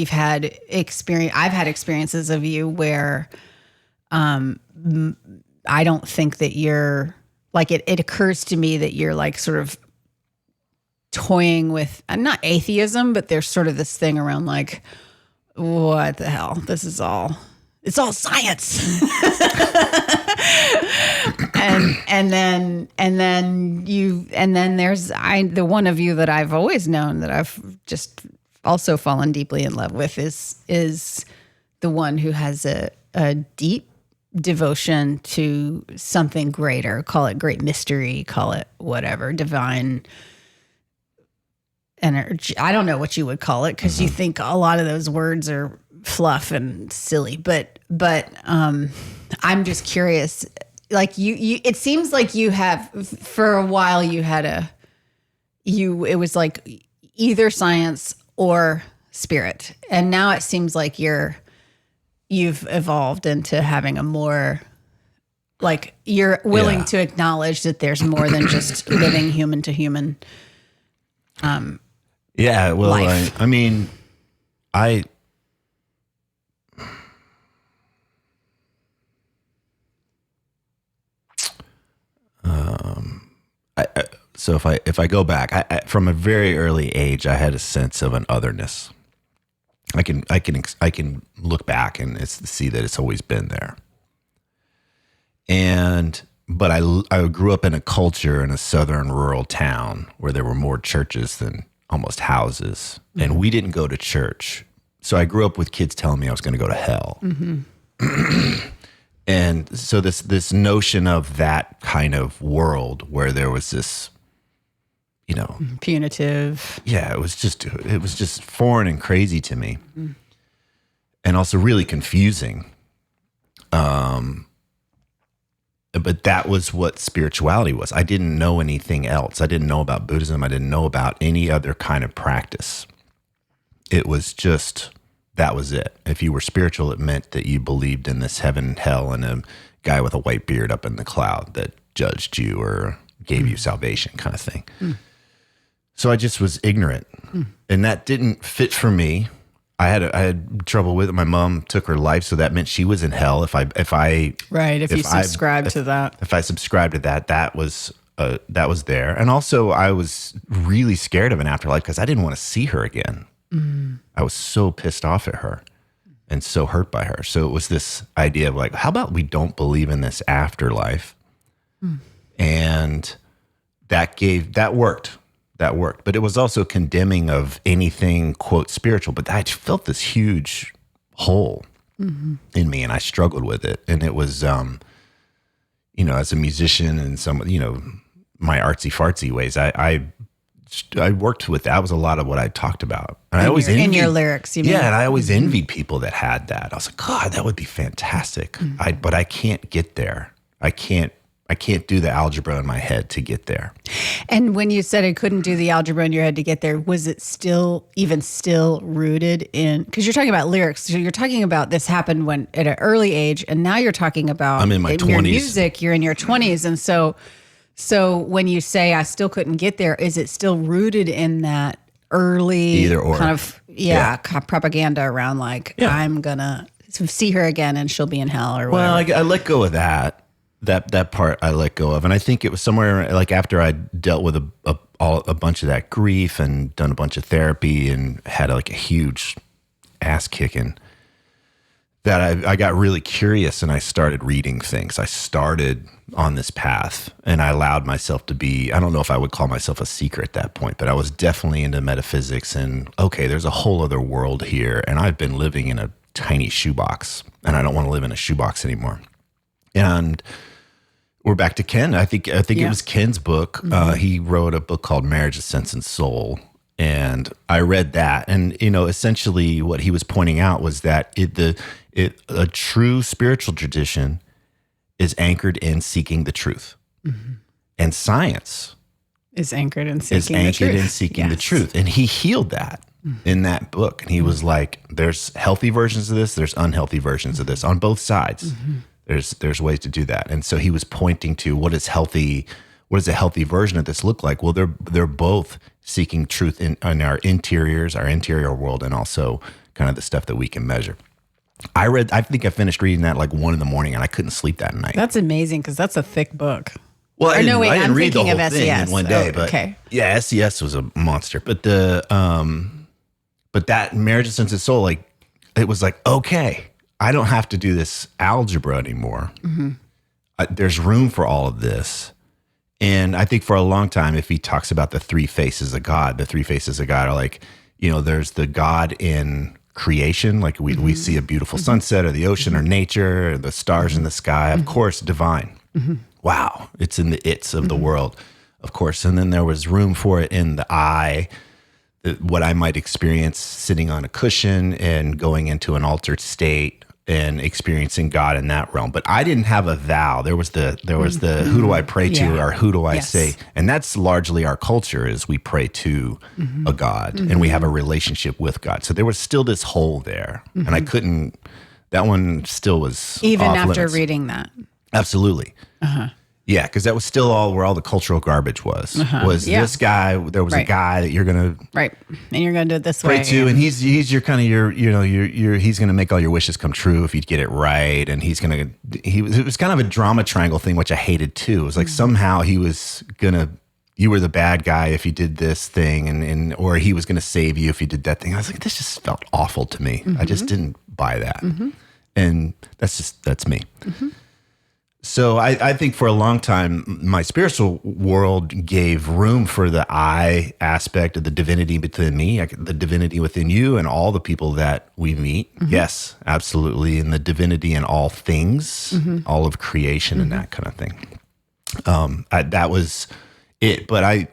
[SPEAKER 4] experiences of you where I don't think that you're like, it occurs to me that you're like sort of toying with, not atheism, but there's sort of this thing around like, what the hell? It's all science. and then there's the one of you that I've always known that I've just also fallen deeply in love with is the one who has a deep devotion to something greater. Call it great mystery, call it whatever, divine energy. I don't know what you would call it because you think a lot of those words are fluff and silly, but I'm just curious. Like you it seems like you have, for a while you had it was like either science or spirit. And now it seems like you've evolved into having a more, like, you're willing to acknowledge that there's more than just living human to human.
[SPEAKER 3] Yeah. Well,
[SPEAKER 4] life.
[SPEAKER 3] I mean, so if I go back, I from a very early age, I had a sense of an otherness. I can look back and see that it's always been there. But I grew up in a culture in a southern rural town where there were more churches than almost houses, and we didn't go to church. So I grew up with kids telling me I was going to go to hell. Mm-hmm. And so this notion of that kind of world where there was this,
[SPEAKER 4] punitive.
[SPEAKER 3] Yeah, it was just foreign and crazy to me. Mm. And also really confusing. But that was what spirituality was. I didn't know anything else. I didn't know about Buddhism. I didn't know about any other kind of practice. It was just, that was it. If you were spiritual, it meant that you believed in this heaven, hell, and a guy with a white beard up in the cloud that judged you or gave you salvation kind of thing. Mm. So I just was ignorant, and that didn't fit for me. I had trouble with it. My mom took her life, so that meant she was in hell. If you subscribed to that, if I subscribed to that, that was there. And also, I was really scared of an afterlife because I didn't want to see her again. Mm. I was so pissed off at her and so hurt by her. So it was this idea of like, how about we don't believe in this afterlife? Mm. And that worked. That worked. But it was also condemning of anything, quote, spiritual. But I felt this huge hole in me, and I struggled with it. And it was, as a musician and my artsy fartsy ways, I worked with that. Was a lot of what I talked about. And I always envied,
[SPEAKER 4] in your lyrics, you mean?
[SPEAKER 3] Yeah, and I always envied people that had that. I was like, God, that would be fantastic. Mm-hmm. But I can't get there. I can't do the algebra in my head to get there.
[SPEAKER 4] And when you said I couldn't do the algebra in your head to get there, was it still rooted in, because you're talking about lyrics. So you're talking about this happened when at an early age, and now you're talking about
[SPEAKER 3] I'm in my 20s.
[SPEAKER 4] Your music, you're in your 20s. And so when you say I still couldn't get there, is it still rooted in that early
[SPEAKER 3] either or
[SPEAKER 4] kind of propaganda around like, I'm gonna see her again and she'll be in hell or whatever?
[SPEAKER 3] Well, I let go of that. That part I let go of. And I think it was somewhere like after I dealt with a bunch of that grief and done a bunch of therapy and had like a huge ass kicking, that I got really curious and I started reading things. I started on this path and I allowed myself to be, I don't know if I would call myself a seeker at that point, but I was definitely into metaphysics and, okay, there's a whole other world here. And I've been living in a tiny shoebox and I don't want to live in a shoebox anymore. And we're back to Ken. I think it was Ken's book. He wrote a book called Marriage of Sense and Soul. And I read that. And, essentially what he was pointing out was that a true spiritual tradition is anchored in seeking the truth. Mm-hmm. And science
[SPEAKER 4] is anchored in seeking
[SPEAKER 3] the truth. And he healed that in that book. And he was like, there's healthy versions of this, there's unhealthy versions of this on both sides. Mm-hmm. There's ways to do that. And so he was pointing to what does a healthy version of this look like? Well, they're both seeking truth in our interiors, our interior world, and also kind of the stuff that we can measure. I think I finished reading that like 1 a.m. and I couldn't sleep that night.
[SPEAKER 4] That's amazing because that's a thick book.
[SPEAKER 3] Well, I didn't read the whole thing in one day, but
[SPEAKER 4] okay.
[SPEAKER 3] Yeah, SES was a monster. But but that Marriage of Sense and Soul, like it was like, okay, I don't have to do this algebra anymore. Mm-hmm. There's room for all of this. And I think for a long time, if he talks about the three faces of God are like, there's the God in creation, like we see a beautiful sunset or the ocean or nature or the stars in the sky, of course, divine. Mm-hmm. Wow. It's in the its of the world, of course. And then there was room for it in the I, what I might experience sitting on a cushion and going into an altered state and experiencing God in that realm. But I didn't have a thou. There was the who do I pray to or who do I say? And that's largely our culture is we pray to a God and we have a relationship with God. So there was still this hole there. And I couldn't, that one still was
[SPEAKER 4] even
[SPEAKER 3] off
[SPEAKER 4] after
[SPEAKER 3] limits.
[SPEAKER 4] Reading that.
[SPEAKER 3] Absolutely. Yeah, because that was still where all the cultural garbage was. This guy, there was a guy that you're going to
[SPEAKER 4] and you're going to do it this
[SPEAKER 3] pray
[SPEAKER 4] way.
[SPEAKER 3] to, and he's your kind of he's going to make all your wishes come true if you get it right, and it was kind of a drama triangle thing, which I hated too. It was like somehow you were the bad guy if you did this thing, and or he was going to save you if you did that thing. I was like, this just felt awful to me. I just didn't buy that, and that's me. So I think for a long time, my spiritual world gave room for the I aspect of the divinity within me, the divinity within you and all the people that we meet. Yes, absolutely. And the divinity in all things, all of creation and that kind of thing. That was it. But I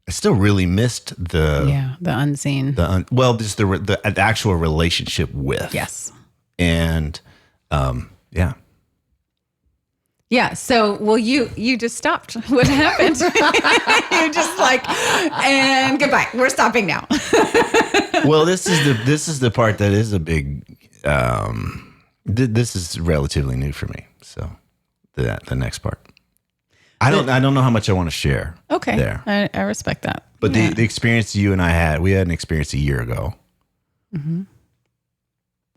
[SPEAKER 3] still really missed the
[SPEAKER 4] unseen.
[SPEAKER 3] Just the actual relationship with.
[SPEAKER 4] Yes.
[SPEAKER 3] And yeah.
[SPEAKER 4] Yeah. So, well, you just stopped. What happened? You're just like, and goodbye. We're stopping now.
[SPEAKER 3] Well, this is the part that is a big. This is relatively new for me. So, the next part. I don't know how much I want to share.
[SPEAKER 4] Okay.
[SPEAKER 3] There.
[SPEAKER 4] I respect that.
[SPEAKER 3] But the experience you and I had, we had an experience a year ago. Mm-hmm.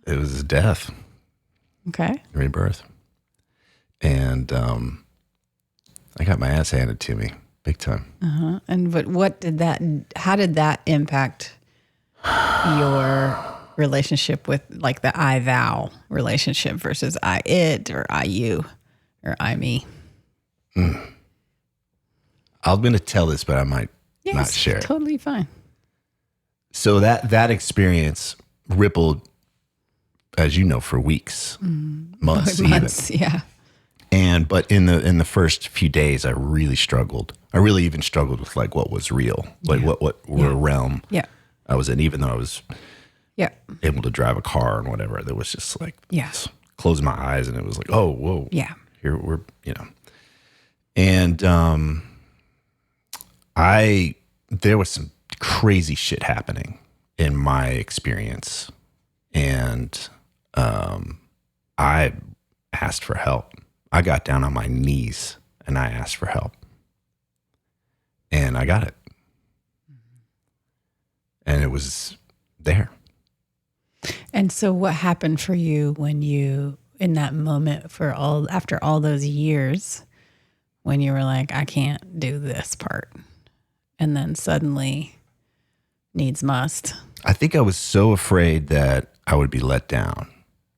[SPEAKER 3] It was death.
[SPEAKER 4] Okay.
[SPEAKER 3] Rebirth. And I got my ass handed to me big time.
[SPEAKER 4] And how did that impact your relationship with like the I thou relationship versus I it or I you or I me?
[SPEAKER 3] I'm going to tell this, but I might not share it.
[SPEAKER 4] Totally fine.
[SPEAKER 3] So that experience rippled, as you know, for weeks, months even.
[SPEAKER 4] Yeah.
[SPEAKER 3] But in the first few days, I really struggled. I really even struggled with like what was real, like what realm I was in, even though I was able to drive a car and whatever. There was just like close my eyes and it was like, oh, whoa, here we're and there was some crazy shit happening in my experience, and I asked for help. I got down on my knees and I asked for help. And I got it. And it was there.
[SPEAKER 4] And so what happened for you when you, in that moment after all those years, when you were like, I can't do this part, and then suddenly needs must?
[SPEAKER 3] I think I was so afraid that I would be let down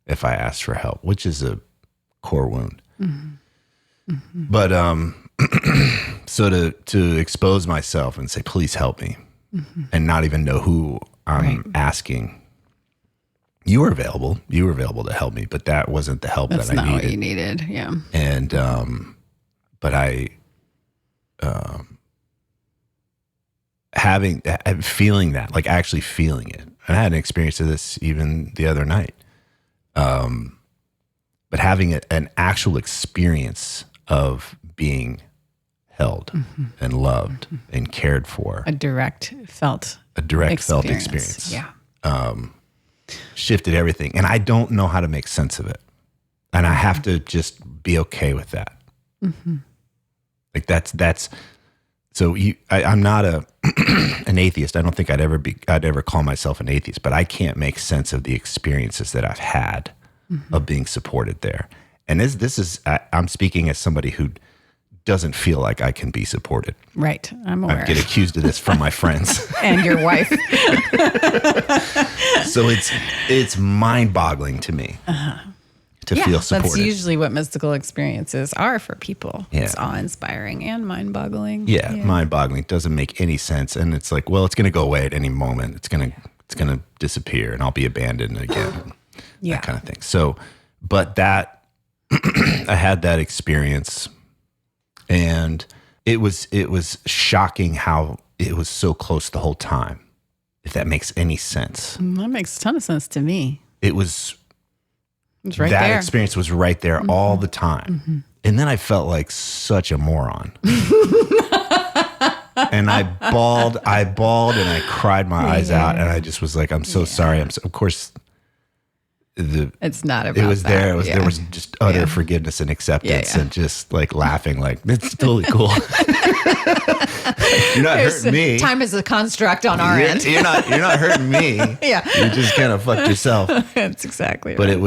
[SPEAKER 3] if I asked for help, which is a core wound. But so to expose myself and say, please help me, and not even know who I'm asking. You were available to help me, but that wasn't the help
[SPEAKER 4] That's
[SPEAKER 3] that I needed.
[SPEAKER 4] not what you needed. Yeah.
[SPEAKER 3] And but I feeling that, like actually feeling it. And I had an experience of this even the other night. But having an actual experience of being held and loved and cared for.
[SPEAKER 4] A direct felt
[SPEAKER 3] experience.
[SPEAKER 4] Yeah.
[SPEAKER 3] Shifted everything. And I don't know how to make sense of it. And I have to just be okay with that. Like that's so I'm not an atheist. I don't think I'd ever call myself an atheist, but I can't make sense of the experiences that I've had of being supported there. And I'm speaking as somebody who doesn't feel like I can be supported.
[SPEAKER 4] Right. I'm aware.
[SPEAKER 3] I get accused of this from my friends.
[SPEAKER 4] And your wife.
[SPEAKER 3] So it's mind-boggling to me to feel supported.
[SPEAKER 4] That's usually what mystical experiences are for people.
[SPEAKER 3] Yeah.
[SPEAKER 4] It's awe-inspiring and mind-boggling.
[SPEAKER 3] Yeah, mind-boggling. It doesn't make any sense. And it's like, well, it's going to go away at any moment. It's going to disappear and I'll be abandoned again. That kind of thing. So, but that, I had that experience and it was shocking how it was so close the whole time, if that makes any sense.
[SPEAKER 4] That makes a ton of sense to me.
[SPEAKER 3] It was
[SPEAKER 4] right
[SPEAKER 3] that
[SPEAKER 4] there.
[SPEAKER 3] experience was right there all the time. And then I felt like such a moron. And I bawled and I cried my eyes out and I just was like, I'm so sorry. Of course,
[SPEAKER 4] it's not about
[SPEAKER 3] it was
[SPEAKER 4] that.
[SPEAKER 3] there. There was just utter forgiveness and acceptance and just like laughing, like it's totally cool. You're not hurting me.
[SPEAKER 4] Time is a construct on our end.
[SPEAKER 3] You're not hurting me.
[SPEAKER 4] Yeah.
[SPEAKER 3] You just kind of fucked yourself.
[SPEAKER 4] That's exactly right.
[SPEAKER 3] But it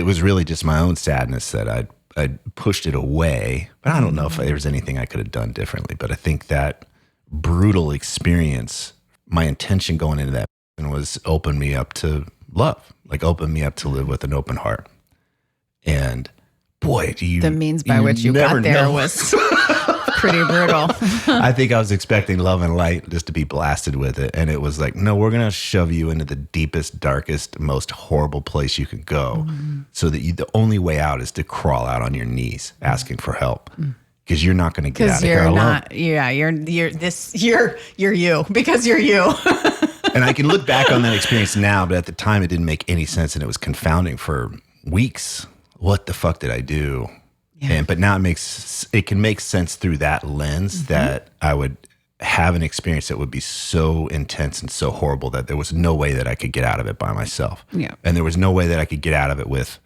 [SPEAKER 3] was really just my own sadness that I'd pushed it away. But I don't know if there was anything I could have done differently. But I think that brutal experience, my intention going into that was open me up to love, like open me up to live with an open heart. And boy, the means by which you got there was
[SPEAKER 4] pretty brutal.
[SPEAKER 3] I think I was expecting love and light just to be blasted with it. And it was like, no, we're going to shove you into the deepest, darkest, most horrible place you could go. So that the only way out is to crawl out on your knees asking for help. Because you're not going to get out of here alone. You're you because you're you. And I can look back on that experience now, but at the time it didn't make any sense and it was confounding for weeks. What the fuck did I do? Yeah. But now it can make sense through that lens that I would have an experience that would be so intense and so horrible that there was no way that I could get out of it by myself. Yeah. And there was no way that I could get out of it with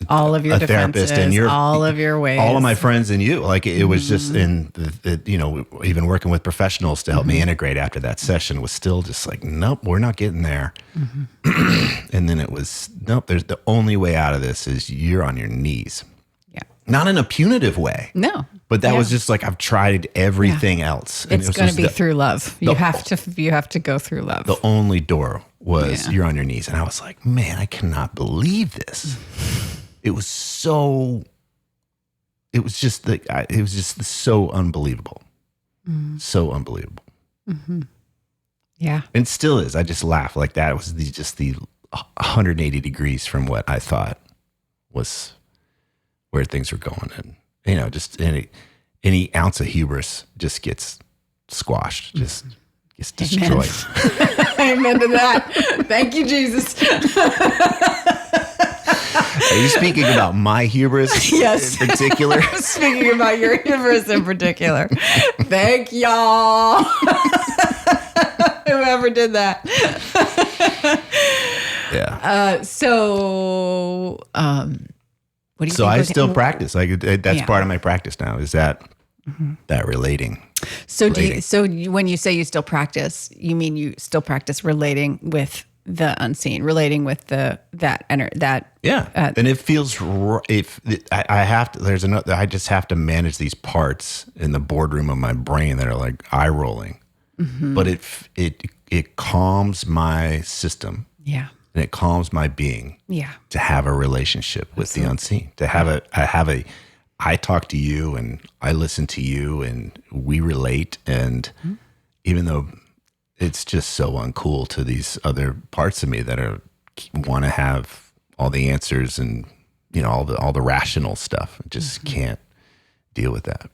[SPEAKER 4] all of your
[SPEAKER 3] therapist and
[SPEAKER 4] all of your ways,
[SPEAKER 3] all of my friends and you. Like it was just even working with professionals to help me integrate after that session was still just like, nope, we're not getting there. And then it was, nope, there's the only way out of this is you're on your knees. Yeah. Not in a punitive way.
[SPEAKER 4] No.
[SPEAKER 3] But that was just like, I've tried everything else.
[SPEAKER 4] And it's going to be through love. You have to go through love.
[SPEAKER 3] The only door was you're on your knees. And I was like, man, I cannot believe this. It was just so unbelievable. So unbelievable.
[SPEAKER 4] Yeah.
[SPEAKER 3] And still is. I just laugh like that. It was just the 180 degrees from what I thought was where things were going. And, just any ounce of hubris just gets squashed, just gets destroyed.
[SPEAKER 4] Amen to that. Thank you, Jesus.
[SPEAKER 3] Are you speaking about my hubris in particular?
[SPEAKER 4] I'm speaking about your hubris in particular. Thank y'all. Whoever did that.
[SPEAKER 3] Yeah.
[SPEAKER 4] What do you
[SPEAKER 3] so I still practice. That's part of my practice now is that relating.
[SPEAKER 4] So when you say you still practice, you mean you still practice relating with the unseen, relating with and
[SPEAKER 3] it feels I just have to manage these parts in the boardroom of my brain that are like eye rolling, but it calms my system.
[SPEAKER 4] Yeah.
[SPEAKER 3] and it calms my being.
[SPEAKER 4] Yeah.
[SPEAKER 3] To have a relationship with the unseen, to have I talk to you and I listen to you and we relate. And even though it's just so uncool to these other parts of me that want to have all the answers and, all the rational stuff, I just can't deal with that.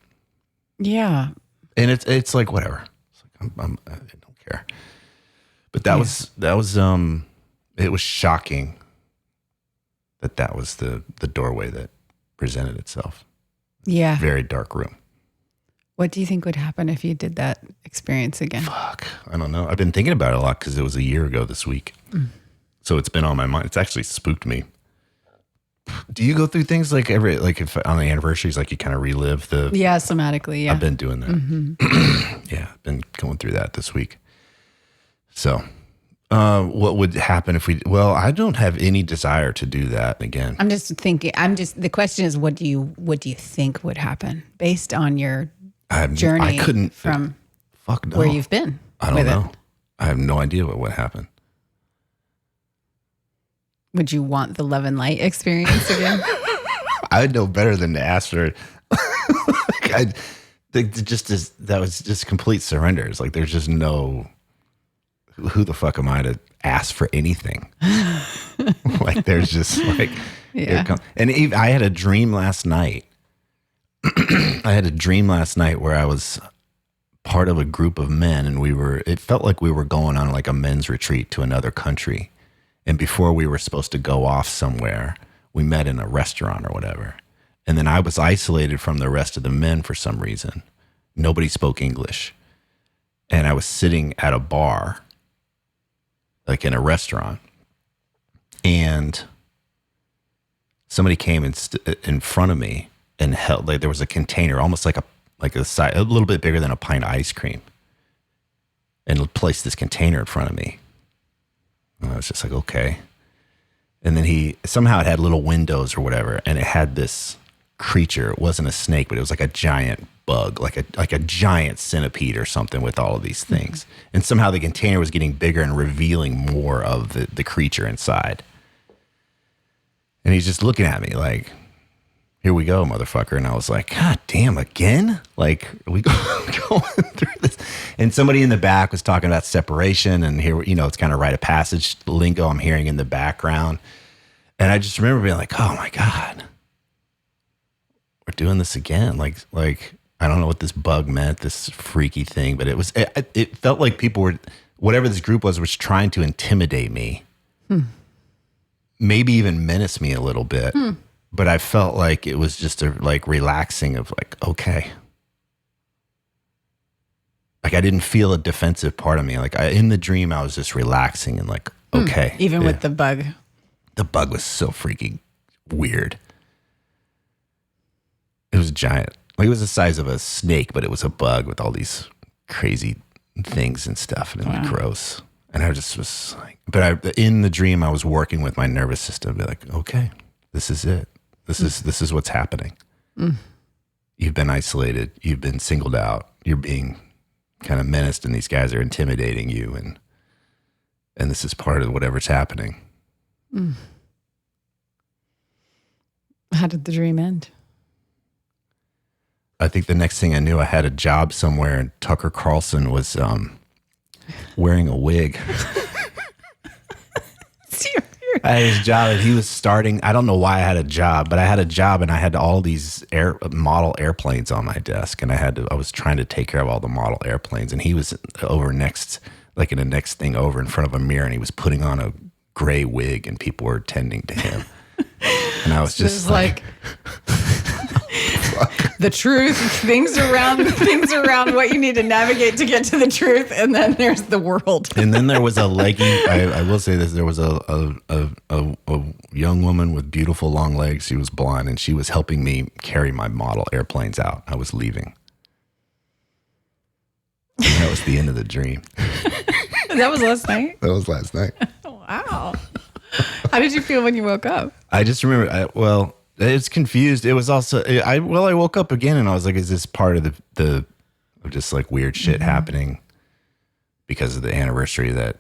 [SPEAKER 4] Yeah.
[SPEAKER 3] And it's like, whatever. It's like, I don't care. But that was, it was shocking that was the doorway that presented itself.
[SPEAKER 4] Yeah.
[SPEAKER 3] Very dark room.
[SPEAKER 4] What do you think would happen if you did that experience again?
[SPEAKER 3] Fuck. I don't know. I've been thinking about it a lot because it was a year ago this week. So it's been on my mind. It's actually spooked me. Do you go through things like if on the anniversaries, like you kind of relive the...
[SPEAKER 4] Yeah, somatically, yeah.
[SPEAKER 3] I've been doing that. Yeah, I've been going through that this week. So... what would happen if I don't have any desire to do that again.
[SPEAKER 4] I'm just thinking, the question is, what do you think would happen based on your journey
[SPEAKER 3] I couldn't,
[SPEAKER 4] from
[SPEAKER 3] fuck no.
[SPEAKER 4] where you've been?
[SPEAKER 3] I don't know. I have no idea what would happen.
[SPEAKER 4] Would you want the love and light experience again?
[SPEAKER 3] I know better than to ask for it. That was just complete surrender. It's like, there's just no... Who the fuck am I to ask for anything? Like, there's just like, and even, I had a dream last night. Where I was part of a group of men, and it felt like we were going on like a men's retreat to another country. And before we were supposed to go off somewhere, we met in a restaurant or whatever. And then I was isolated from the rest of the men for some reason. Nobody spoke English. And I was sitting at a bar, like in a restaurant, and somebody came in front of me and held, like, there was a container, almost like a little bit bigger than a pint of ice cream, and placed this container in front of me. And I was just like, okay. And then it had little windows or whatever, and it had this creature. It wasn't a snake, but it was like a giant bug, like a giant centipede or something with all of these things. And somehow the container was getting bigger and revealing more of the creature inside. And he's just looking at me like, here we go, motherfucker. And I was like, God damn, again? Like, are we going through this? And somebody in the back was talking about separation, and here, it's kind of rite of passage lingo I'm hearing in the background. And I just remember being like, oh my God, we're doing this again. Like, I don't know what this bug meant, this freaky thing, but it felt like people were, whatever this group was trying to intimidate me. Maybe even menace me a little bit. But I felt like it was just a relaxing of like, okay. Like, I didn't feel a defensive part of me. Like, in the dream, I was just relaxing and like, okay.
[SPEAKER 4] Even with the bug.
[SPEAKER 3] The bug was so freaking weird. It was giant. Like, it was the size of a snake, but it was a bug with all these crazy things and stuff, and it was gross. And I just was like, in the dream, I was working with my nervous system, be like, okay, this is it. This is what's happening. You've been isolated. You've been singled out. You're being kind of menaced, and these guys are intimidating you, and this is part of whatever's happening.
[SPEAKER 4] How did the dream end?
[SPEAKER 3] I think the next thing I knew, I had a job somewhere, and Tucker Carlson was wearing a wig. I had his job, and he was starting. I don't know why I had a job, but I had a job, and I had all these model airplanes on my desk, and I was trying to take care of all the model airplanes, and he was over next, like in the next thing over in front of a mirror, and he was putting on a gray wig, and people were tending to him, and I was just like
[SPEAKER 4] the truth, things around what you need to navigate to get to the truth, and then there's the world.
[SPEAKER 3] And then there was a legging. I will say this: there was a young woman with beautiful long legs. She was blonde, and she was helping me carry my model airplanes out. I was leaving. And that was the end of the dream.
[SPEAKER 4] That was last night?
[SPEAKER 3] That was last night.
[SPEAKER 4] Wow. How did you feel when you woke up?
[SPEAKER 3] I just remember. It's confused. It was also, I woke up again, and I was like, is this part of the just like weird shit happening because of the anniversary of that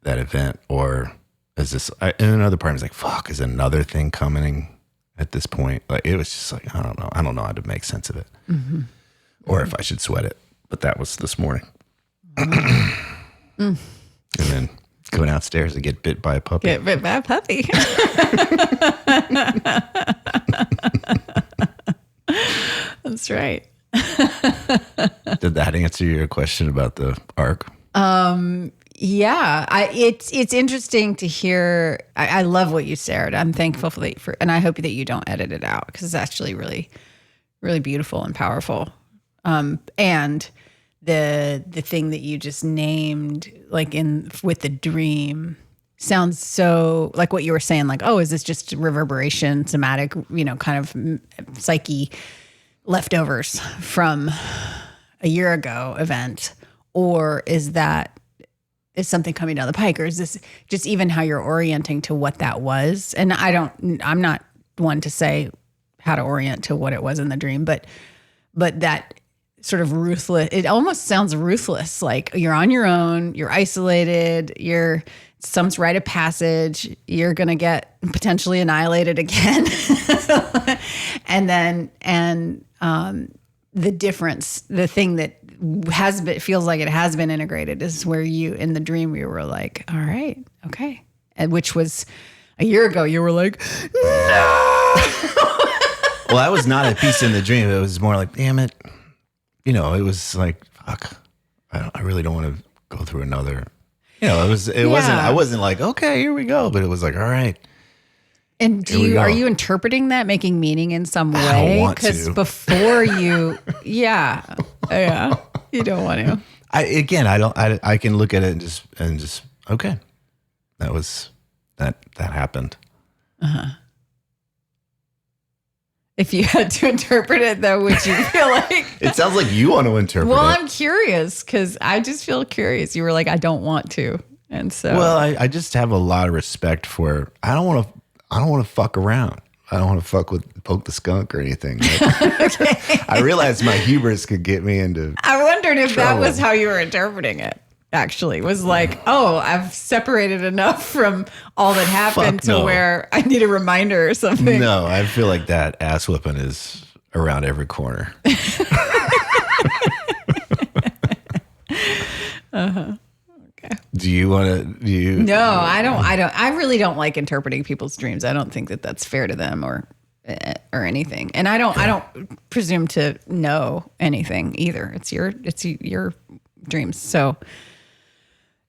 [SPEAKER 3] event? Or is this, and another part is like, fuck, is another thing coming at this point? Like, it was just like, I don't know how to make sense of it, or if I should sweat it. But that was this morning. And then going outstairs to get bit by a puppy.
[SPEAKER 4] Get bit by a puppy. That's right.
[SPEAKER 3] Did that answer your question about the arc?
[SPEAKER 4] Yeah, it's interesting to hear. I love what you shared. I'm thankful for, and I hope that you don't edit it out because it's actually really, really beautiful and powerful. And the thing that you just named, like with the dream, sounds so like what you were saying. Like, oh, is this just reverberation, somatic, kind of psyche leftovers from a year ago event, or is something coming down the pike, or is this just even how you're orienting to what that was? And I'm not one to say how to orient to what it was in the dream, but that sort of ruthless, it almost sounds ruthless. Like you're on your own, you're isolated, some rite of passage, you're going to get potentially annihilated again. The difference, the thing that feels like it has been integrated is where you, in the dream, you were like, all right, okay. And which was a year ago, you were like, no.
[SPEAKER 3] Well, I was not at peace in the dream. It was more like, damn it. It was like, fuck, I really don't want to go through another, I wasn't like, okay, here we go. But it was like, all right.
[SPEAKER 4] And are you interpreting that, making meaning in some way?
[SPEAKER 3] I don't want to.
[SPEAKER 4] Because before you, yeah, you don't want to.
[SPEAKER 3] I can look at it and just okay, that happened.
[SPEAKER 4] If you had to interpret it, though, would you feel like?
[SPEAKER 3] It sounds like you want to interpret it.
[SPEAKER 4] Well, I'm curious because I just feel curious. You were like, I don't want to, and so.
[SPEAKER 3] Well, I just have a lot of respect for. I don't want to fuck around. I don't want to poke the skunk or anything. Okay. I realized my hubris could get me into.
[SPEAKER 4] I wondered if
[SPEAKER 3] trouble.
[SPEAKER 4] that was how you were interpreting it. Actually, was like, oh, I've separated enough from all that happened to where I need a reminder or something.
[SPEAKER 3] No, I feel like that ass whipping is around every corner.
[SPEAKER 4] Okay.
[SPEAKER 3] Do you want to?
[SPEAKER 4] No, I don't. I really don't like interpreting people's dreams. I don't think that that's fair to them or anything. And I don't presume to know anything either. It's your dreams. So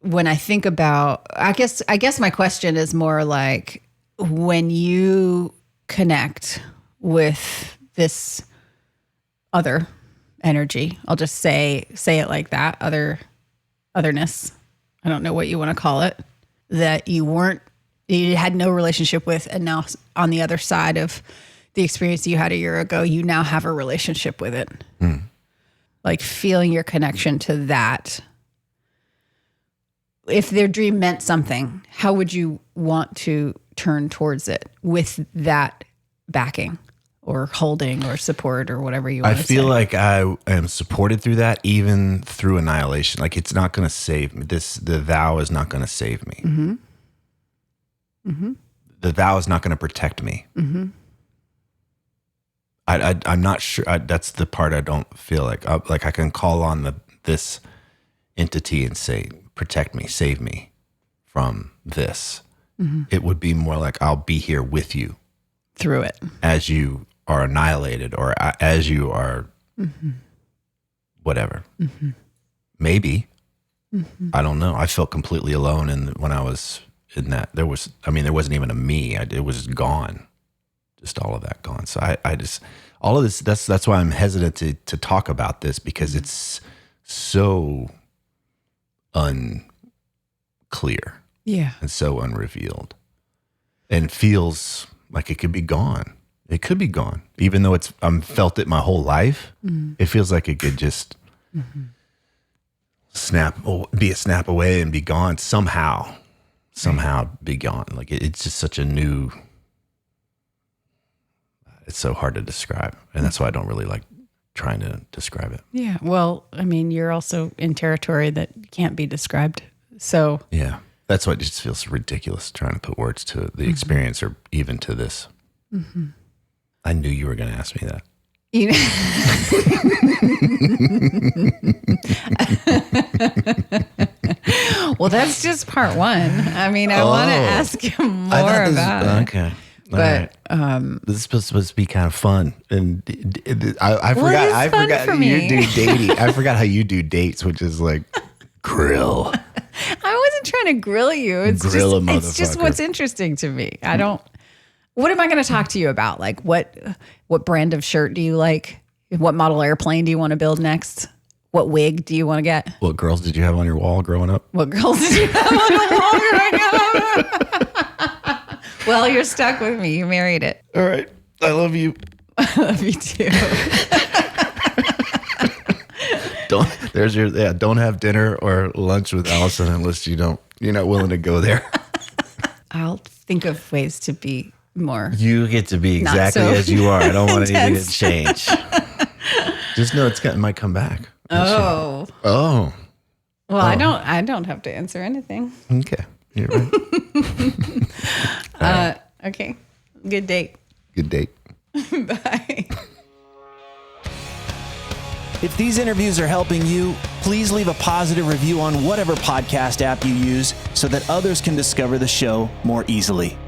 [SPEAKER 4] when I think about, I guess my question is more like, when you connect with this other energy, I'll just say it like that, otherness. I don't know what you want to call it, that you had no relationship with, and now on the other side of the experience you had a year ago, you now have a relationship with it. Like feeling your connection to that. If their dream meant something, how would you want to turn towards it with that backing or holding or support or whatever you want to say?
[SPEAKER 3] I feel like I am supported through that, even through annihilation. Like it's not going to save me. The vow is not going to save me. The vow is not going to protect me. I'm not sure. That's the part I don't feel like. Like I can call on this entity and say, protect me, save me from this. It would be more like, I'll be here with you.
[SPEAKER 4] Through it.
[SPEAKER 3] As you are annihilated or as you are whatever. Maybe. I don't know. I felt completely alone when I was in that. There wasn't even a me. It was gone. Just all of that gone. So I just, all of this, that's why I'm hesitant to talk about this, because it's so unclear.
[SPEAKER 4] Yeah.
[SPEAKER 3] And so unrevealed. And feels like it could be gone. It could be gone. Even though felt it my whole life, it feels like it could just be a snap away and be gone somehow be gone. Like it's just such a new, it's so hard to describe. And that's why I don't really like trying to describe it.
[SPEAKER 4] Yeah. Well, I mean, you're also in territory that can't be described. So
[SPEAKER 3] yeah, That's why it just feels ridiculous trying to put words to the experience or even to this. Mm-hmm. I knew you were going to ask me that.
[SPEAKER 4] You know? Well, that's just part one. I mean, I want to ask you more about it.
[SPEAKER 3] Okay.
[SPEAKER 4] But
[SPEAKER 3] this is supposed to be kind of fun, and I
[SPEAKER 4] Well,
[SPEAKER 3] forgot.
[SPEAKER 4] it is
[SPEAKER 3] I
[SPEAKER 4] fun
[SPEAKER 3] forgot
[SPEAKER 4] for
[SPEAKER 3] you
[SPEAKER 4] me.
[SPEAKER 3] do dating. I forgot how you do dates, which is like grill.
[SPEAKER 4] I wasn't trying to grill you. It's
[SPEAKER 3] Grill a
[SPEAKER 4] it's just
[SPEAKER 3] motherfucker.
[SPEAKER 4] what's interesting to me. I don't. What am I going to talk to you about? Like what brand of shirt do you like? What model airplane do you want to build next? What wig do you want to get?
[SPEAKER 3] What girls did you have on your wall growing up?
[SPEAKER 4] What girls did you have on the wall growing up? Well, you're stuck with me. You married it.
[SPEAKER 3] All right, I love you.
[SPEAKER 4] I love you too.
[SPEAKER 3] Don't have dinner or lunch with Alyson unless you're not willing to go there.
[SPEAKER 4] I'll think of ways to be more.
[SPEAKER 3] You get to be
[SPEAKER 4] Not
[SPEAKER 3] exactly
[SPEAKER 4] so
[SPEAKER 3] as you are. I don't want anything to
[SPEAKER 4] intense.
[SPEAKER 3] change. Just know it might come back.
[SPEAKER 4] Oh.
[SPEAKER 3] Oh.
[SPEAKER 4] Well, I don't have to answer anything.
[SPEAKER 3] Okay. You're right.
[SPEAKER 4] Okay. Good date.
[SPEAKER 3] Good date.
[SPEAKER 4] Bye.
[SPEAKER 5] If these interviews are helping you, please leave a positive review on whatever podcast app you use so that others can discover the show more easily.